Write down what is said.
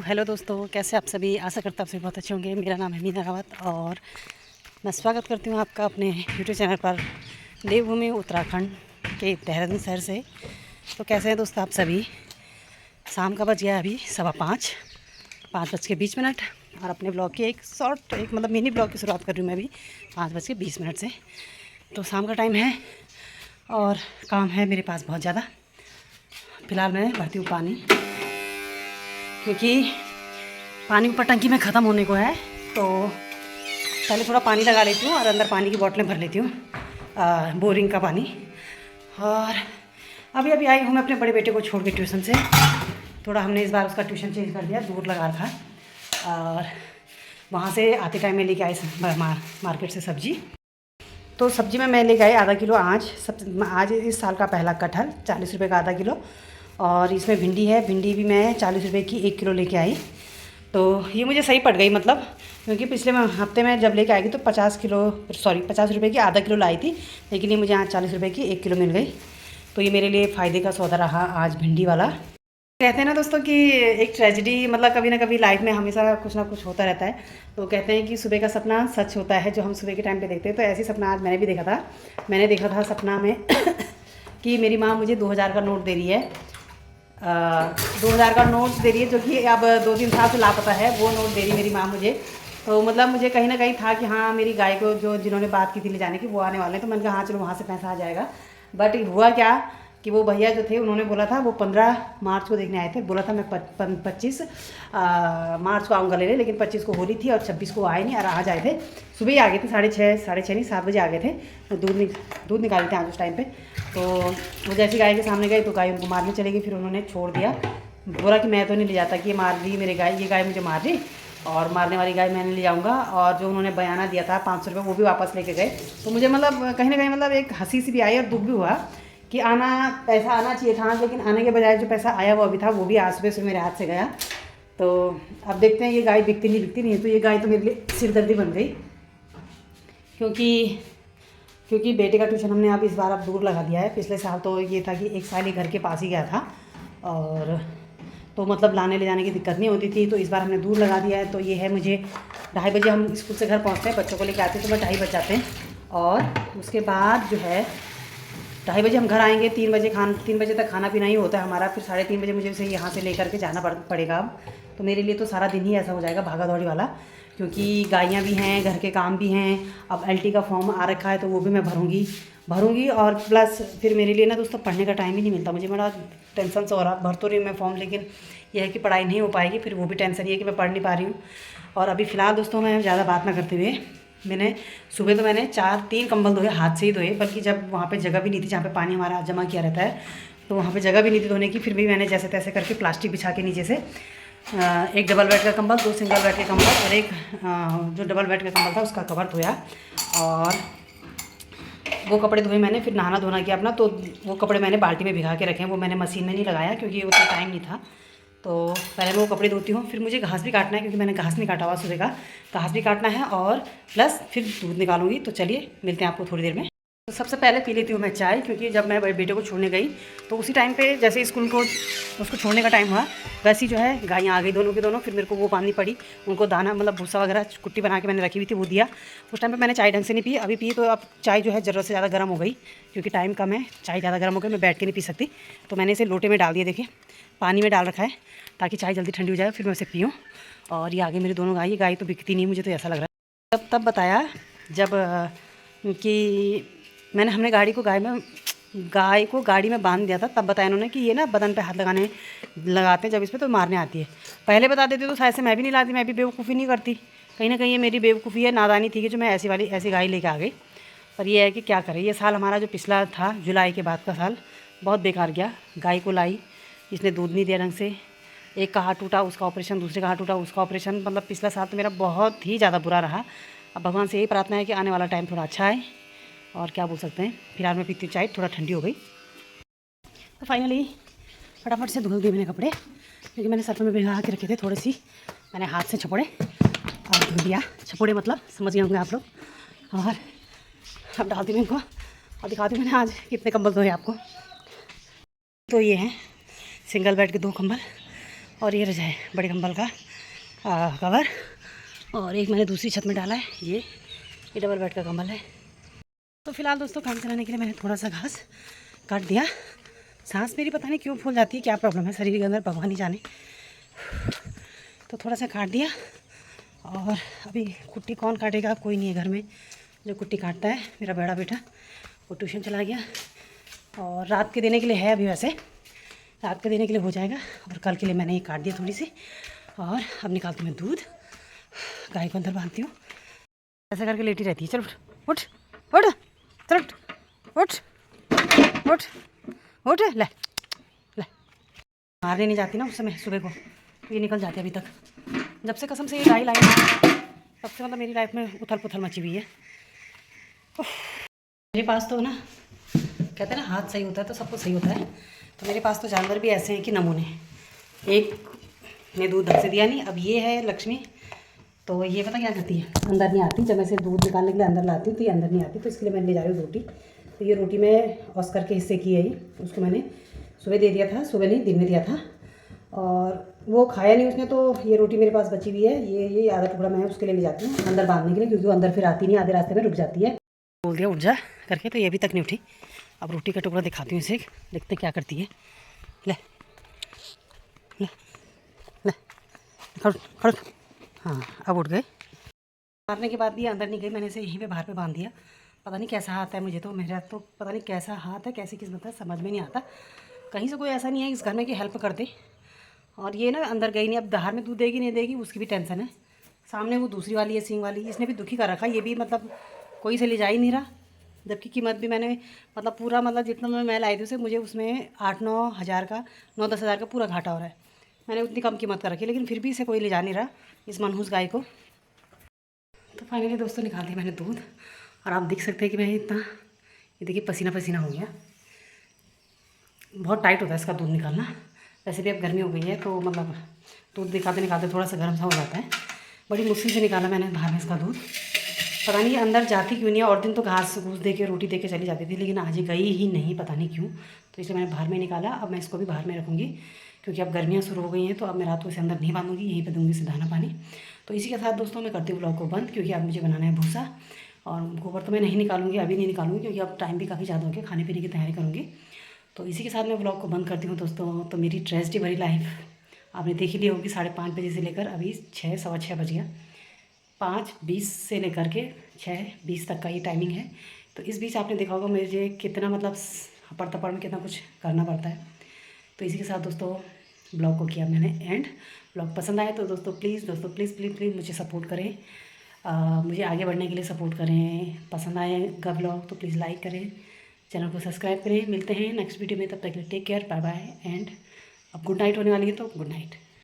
Hello दोस्तों, कैसे आप सभी। आशा करता आप सभी बहुत अच्छे होंगे। मेरा नाम है मीना रावत और मैं स्वागत करती हूँ आपका अपने यूट्यूब चैनल पर देवभूमि उत्तराखंड के देहरादून शहर से। तो कैसे हैं दोस्तों आप सभी। शाम का बज गया अभी 5:20 और अपने ब्लॉग की एक मतलब मिनी ब्लॉग की शुरुआत कर रही हूँ मैं अभी 5:20 से। तो शाम का टाइम है और काम है मेरे पास बहुत ज़्यादा। फ़िलहाल मैं भरती हूँ पानी, क्योंकि पानी ऊपर टंकी में ख़त्म होने को है। तो पहले थोड़ा पानी लगा लेती हूँ और अंदर पानी की बोतलें भर लेती हूँ, बोरिंग का पानी। और अभी अभी आई हूँ मैं अपने बड़े बेटे को छोड़ के ट्यूशन से। थोड़ा हमने इस बार उसका ट्यूशन चेंज कर दिया, दूर लगा रखा। और वहाँ से आते टाइम में लेके आई मार्केट से सब्ज़ी। तो सब्ज़ी में मैं लेके आई आधा किलो आज इस साल का पहला कटहल 40 रुपये का आधा किलो। और इसमें भिंडी है, भिंडी भी मैं 40 रुपये की 1 किलो लेके आई। तो ये मुझे सही पड़ गई, मतलब क्योंकि पिछले हफ्ते में जब लेके आएगी तो 50 रुपये की आधा किलो लाई थी, लेकिन ये मुझे आज 40 रुपये की 1 किलो मिल गई। तो ये मेरे लिए फ़ायदे का सौदा रहा आज भिंडी वाला। कहते हैं ना दोस्तों कि एक ट्रेजेडी, मतलब कभी ना कभी लाइफ में हमेशा कुछ ना कुछ होता रहता है। तो कहते हैं कि सुबह का सपना सच होता है, जो हम सुबह के टाइम पे देखते हैं। तो ऐसी सपना आज मैंने भी देखा था। मैंने देखा था सपना में कि मेरी माँ मुझे 2000 का नोट दे रही है। 2000 का नोट दे रही है, जो कि अब 2-3 साल से लापता है। वो नोट दे रही मेरी माँ मुझे। तो मतलब मुझे कहीं ना कहीं था कि हाँ, मेरी गाय को जिन्होंने बात की थी ले जाने की, वो आने वाले हैं। तो मैंने कहा हाँ चलो, वहाँ से पैसा आ जाएगा। बट हुआ क्या कि वो भैया जो थे उन्होंने बोला था, वो 15 मार्च को देखने आए थे। बोला था मैं 25 मार्च को आऊँगा लेने, लेकिन 25 को होली थी और 26 को आए नहीं। और आज आए थे, सुबह ही आ गए थे, 6:30 नहीं 7 बजे आ गए थे। दूध निकाले थे आज उस टाइम पे। तो वो जैसी गाय के सामने गए तो गाय उनको मारने चली गई। फिर उन्होंने छोड़ दिया, बोला कि मैं तो नहीं ले जाता, कि ये मार रही मेरे गाय, ये गाय मुझे मार रही और मारने वाली गाय मैंने ले जाऊँगा। और जो उन्होंने बयाना दिया था 500 रुपये, वो भी वापस लेके गए। तो मुझे मतलब कहीं ना कहीं मतलब एक हंसी सी भी आई और दुख भी हुआ कि पैसा आना चाहिए था, लेकिन आने के बजाय जो पैसा आया वो अभी था, वो भी आज सुबह से मेरे हाथ से गया। तो अब देखते हैं ये गाय बिकती नहीं है। तो ये गाय तो मेरे लिए सिरदर्दी बन गई, क्योंकि बेटे का ट्यूशन हमने अब इस बार दूर लगा दिया है। पिछले साल तो ये था कि 1 साल ही घर के पास ही गया था, और तो मतलब लाने ले जाने की दिक्कत नहीं होती थी। तो इस बार हमने दूर लगा दिया है। तो ये है, मुझे 2:30 बजे हम स्कूल से घर पहुँचते हैं, बच्चों को लेकर आते हैं तो 2:30 बज जाते हैं। और उसके बाद जो है 2:30 बजे हम घर आएंगे। 3 बजे तक खाना पीना ही होता है हमारा। फिर 3:30 बजे मुझे उसे यहाँ से लेकर के जाना पड़ेगा अब। तो मेरे लिए तो सारा दिन ही ऐसा हो जाएगा भागा दौड़ी वाला, क्योंकि गायें भी हैं, घर के काम भी हैं। अब LT का फॉर्म आ रखा है तो वो भी मैं भरूँगी। और प्लस फिर मेरे लिए ना दोस्तों पढ़ने का टाइम ही नहीं मिलता। मुझे बड़ा टेंशन से हो रहा, भर तो रही मैं फॉर्म, लेकिन यह है कि पढ़ाई नहीं हो पाएगी। फिर वो भी टेंशन ये है कि मैं पढ़ नहीं पा रही हूँ। और अभी फ़िलहाल दोस्तों मैं ज़्यादा बात ना करते हुए, सुबह तो मैंने 3 कंबल धोए, हाथ से ही धोए। बल्कि जब वहाँ पे जगह भी नहीं थी जहाँ पे पानी हमारा जमा किया रहता है, तो वहाँ पे जगह भी नहीं थी धोने की। फिर भी मैंने जैसे तैसे करके प्लास्टिक बिछा के नीचे से 1 डबल बेड का कंबल, 2 सिंगल बेड के कंबल और एक जो डबल बेड का कंबल था उसका कवर धोया। और वो कपड़े धोए मैंने, फिर नहाना धोना किया अपना। तो वो कपड़े मैंने बाल्टी में भिगा के रखे हैं, वो मैंने मशीन में नहीं लगाया क्योंकि उतना टाइम नहीं था। तो पहले मैं वो कपड़े धोती हूँ। फिर मुझे घास भी काटना है, क्योंकि मैंने घास नहीं काटा हुआ सुबह का, घास भी काटना है। और प्लस फिर दूध निकालूंगी। तो चलिए मिलते हैं आपको थोड़ी देर में। तो सबसे पहले पी लेती हूँ मैं चाय, क्योंकि जब मैं बेटे को छोड़ने गई तो उसी टाइम पे जैसे उसको छोड़ने का टाइम हुआ, वैसे ही जो है गायें आ गई दोनों की दोनों। फिर मेरे को वो बांधनी पड़ी, उनको दाना मतलब भूसा वगैरह कुट्टी बना के मैंने रखी हुई थी, वो दिया। उस टाइम पे मैंने चाय ढंग से नहीं पी, अभी पी। तो अब चाय जो है ज़रूरत से ज़्यादा गर्म हो गई, क्योंकि टाइम कम है, चाय ज़्यादा गर्म हो गई, मैं बैठ के नहीं पी सकती। तो मैंने इसे लोटे में डाल दिया, देखिए पानी में डाल रखा है, ताकि चाय जल्दी ठंडी हो जाए, फिर मैं उसे पीऊँ। और ये आगे मेरी दोनों गाय तो बिकती नहीं, मुझे तो ऐसा लग रहा है। तब बताया जब कि हमने गाय को गाड़ी में बांध दिया था, तब बताया उन्होंने कि ये ना बदन पे हाथ लगाते हैं जब इस पर, तो मारने आती है। पहले बता देते तो शायद से मैं भी नहीं लाती, मैं भी बेवकूफ़ी नहीं करती। कहीं ना कहीं ये मेरी बेवकूफ़ी है, नादानी थी कि जो मैं ऐसी गाय लेके आ गई। पर ये है कि क्या करें, ये साल हमारा जो पिछला था जुलाई के बाद का साल बहुत बेकार गया। गाय को लाई, इसने दूध नहीं दिया ढंग से, एक का हाथ टूटा उसका ऑपरेशन, दूसरे का हाथ टूटा उसका ऑपरेशन। मतलब पिछला साल तो मेरा बहुत ही ज़्यादा बुरा रहा। अब भगवान से यही प्रार्थना है कि आने वाला टाइम थोड़ा अच्छा है, और क्या बोल सकते हैं। फिलहाल मैं पीती हूँ चाय, थोड़ा ठंडी हो गई। तो फाइनली फटाफट से धुल दिए मैंने कपड़े, क्योंकि मैंने सर में भिगा के रखे थे। थोड़ी सी मैंने हाथ से छपड़े और धुल दिया, छपड़े मतलब समझ गए होंगे आप लोग। और अब डालती हूँ इनको और दिखाती हूँ मैंने आज कितने कंबल धोए आपको। तो ये हैं सिंगल बेड के 2 कंबल और ये रजाई बड़े कंबल का कवर, और एक मैंने दूसरी छत में डाला है, ये डबल बेड का कंबल है। तो फिलहाल दोस्तों काम चलाने के लिए मैंने थोड़ा सा घास काट दिया। सांस मेरी पता नहीं क्यों फूल जाती है, क्या प्रॉब्लम है शरीर के अंदर, भगवान ही जाने। तो थोड़ा सा काट दिया, और अभी कुट्टी कौन काटेगा, कोई नहीं है घर में जो कुट्टी काटता है। मेरा बड़ा बेटा वो ट्यूशन चला गया, और रात के देने के लिए है अभी, वैसे रात के देने के लिए हो जाएगा, और कल के लिए मैंने ये काट दिया थोड़ी सी। और अब निकालती हूँ मैं दूध, गाय को अंदर बांधती हूँ। ऐसा करके लेटी रहती है। चल उठ उठ चल उठ उठ उठ, ले ले। मारने नहीं जाती ना उस समय सुबह को, ये निकल जाती है। अभी तक जब से कसम से ये गाय लाई है, तब से मतलब मेरी लाइफ में उथल पुथल मची हुई है। मेरे पास तो ना कहते हैं ना हाथ सही होता है तो सब कुछ सही होता है। तो मेरे पास तो जानवर भी ऐसे हैं कि नमूने। एक ने दूध ढंग से दिया नहीं, अब ये है लक्ष्मी, तो ये पता क्या करती है, अंदर नहीं आती। जब मैं इसे दूध निकालने के लिए अंदर लाती हूँ तो ये अंदर नहीं आती, तो इसके लिए मैं ले जा रही हूँ रोटी। तो ये रोटी मैं ऑस्कर के हिस्से की है ही, उसको मैंने सुबह दे दिया था, सुबह नहीं दिन में दिया था, और वो खाया नहीं उसने। तो ये रोटी मेरे पास बची हुई है, ये आधा टुकड़ा मैं उसके लिए ले जाती हूँ अंदर बांधने के लिए, क्योंकि वो अंदर फिर आती नहीं, आधे रास्ते में रुक जाती है। बोल दिया उठ जा करके, तो ये अभी तक नहीं उठी। अब रोटी का टुकड़ा दिखाती हूँ इसे, देखते क्या करती है। ले ले ले खड़ खड़, हाँ अब उठ गए। मारने के बाद भी अंदर नहीं गई, मैंने इसे यहीं पे बाहर पे बांध दिया। पता नहीं कैसा हाथ है मुझे, तो मेरा तो पता नहीं कैसा हाथ है, कैसी किस्मत है, समझ में नहीं आता। कहीं से कोई ऐसा नहीं है इस घर में कि हेल्प कर दे। और ये ना अंदर गई नहीं, अब बाहर में दूध देगी नहीं देगी उसकी भी टेंशन है। सामने वो दूसरी वाली है सींग वाली, इसने भी दुखी कर रखा, ये भी मतलब कोई से ले जा ही नहीं रहा। जबकि कीमत भी मैंने मतलब पूरा मतलब जितना मैं लाई थी उसे, मुझे उसमें 8-9 हज़ार का 9-10 हज़ार का पूरा घाटा हो रहा है। मैंने उतनी कम कीमत कर रखी, लेकिन फिर भी इसे कोई ले जा नहीं रहा, इस मनहूस गाय को। तो फाइनली दोस्तों निकाल दिया मैंने दूध, और आप देख सकते हैं कि मैं इतना, ये देखिए पसीना पसीना हो गया। बहुत टाइट होता है इसका दूध निकालना, वैसे भी अब गर्मी हो गई है तो मतलब दूध निकालते निकालते थोड़ा सा गर्म सा हो जाता है। बड़ी मुश्किल से निकाला मैंने बाहर में इसका दूध, पता नहीं ये अंदर जाती क्यों नहीं है। और दिन तो घास घूस दे के रोटी दे के चली जाती थी, लेकिन आज ये गई ही नहीं, पता नहीं क्यों। तो इसलिए मैंने बाहर में निकाला। अब मैं इसको भी बाहर में रखूँगी, क्योंकि अब गर्मियाँ शुरू हो गई हैं, तो अब मैं रात को इसे अंदर नहीं बांधूंगी, यहीं पर दूँगी इसे दाना पानी। तो इसी के साथ दोस्तों मैं करती हूँ ब्लॉग को बंद, क्योंकि अब मुझे बनाना है भूसा, और गोबर तो मैं नहीं निकालूंगी, अभी नहीं निकालूंगी, क्योंकि अब टाइम भी काफ़ी ज़्यादा हो गया, खाने पीने की तैयारी करूँगी। तो इसी के साथ मैं ब्लॉग को बंद करती हूँ दोस्तों। तो मेरी ट्रेजिडी भरी लाइफ आपने देख ही ली होगी, 5:30 बजे से लेकर अभी 6 सवा 6 बज गया। 5:20 से लेकर के 6:20 तक का ये टाइमिंग है। तो इस बीच आपने देखा होगा मुझे कितना मतलब हपड़ तपड़ में कितना कुछ करना पड़ता है। तो इसी के साथ दोस्तों ब्लॉग को किया मैंने एंड। ब्लॉग पसंद आए तो दोस्तों प्लीज़ प्लीज़ प्लीज़ मुझे सपोर्ट करें, मुझे आगे बढ़ने के लिए सपोर्ट करें। पसंद आएगा ब्लॉग तो प्लीज़ लाइक करें, चैनल को सब्सक्राइब करें। मिलते हैं नेक्स्ट वीडियो में, तब तक के लिए take care, bye bye and अब गुड नाइट होने वाली है, तो गुड नाइट।